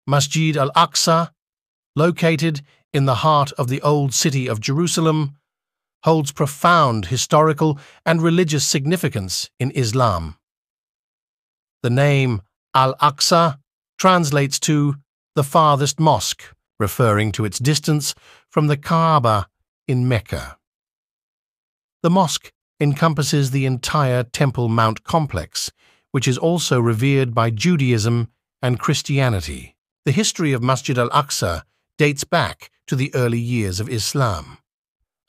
Masjid al-Aqsa, located in the heart of the old city of Jerusalem, holds profound historical and religious significance in Islam. The name al-Aqsa translates to the farthest mosque, referring to its distance from the Kaaba in Mecca. The mosque encompasses the entire Temple Mount complex, which is also revered by Judaism and Christianity. The history of Masjid al-Aqsa dates back to the early years of Islam.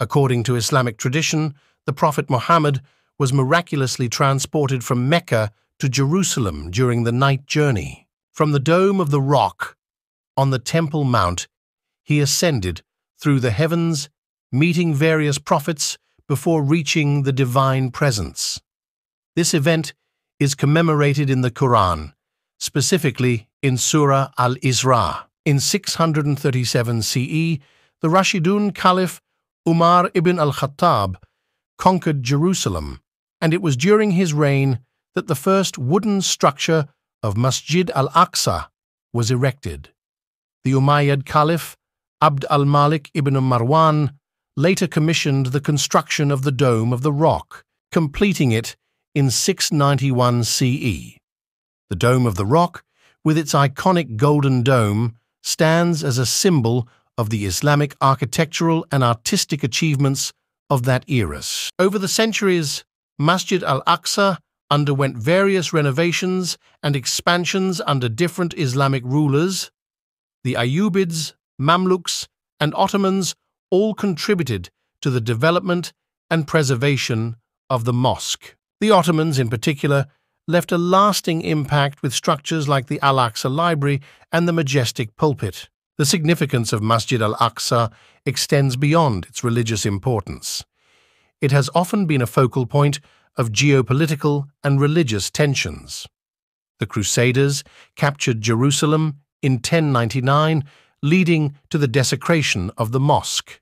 According to Islamic tradition, the Prophet Muhammad was miraculously transported from Mecca to Jerusalem during the night journey. From the dome of the rock on the Temple Mount, he ascended through the heavens, meeting various prophets before reaching the divine presence. This event is commemorated in the Quran, specifically in Surah al-Isra. In 637 CE, the Rashidun Caliph Umar ibn al-Khattab conquered Jerusalem, and it was during his reign that the first wooden structure of Masjid al-Aqsa was erected. The Umayyad Caliph Abd al-Malik ibn Marwan later commissioned the construction of the Dome of the Rock, completing it in 691 CE. The Dome of the Rock, with its iconic golden dome, stands as a symbol of the Islamic architectural and artistic achievements of that era. Over the centuries, Masjid al-Aqsa underwent various renovations and expansions under different Islamic rulers. The Ayyubids, Mamluks, and Ottomans all contributed to the development and preservation of the mosque. The Ottomans, in particular, left a lasting impact with structures like the Al-Aqsa Library and the majestic pulpit. The significance of Masjid al-Aqsa extends beyond its religious importance. It has often been a focal point of geopolitical and religious tensions. The Crusaders captured Jerusalem in 1099, leading to the desecration of the mosque.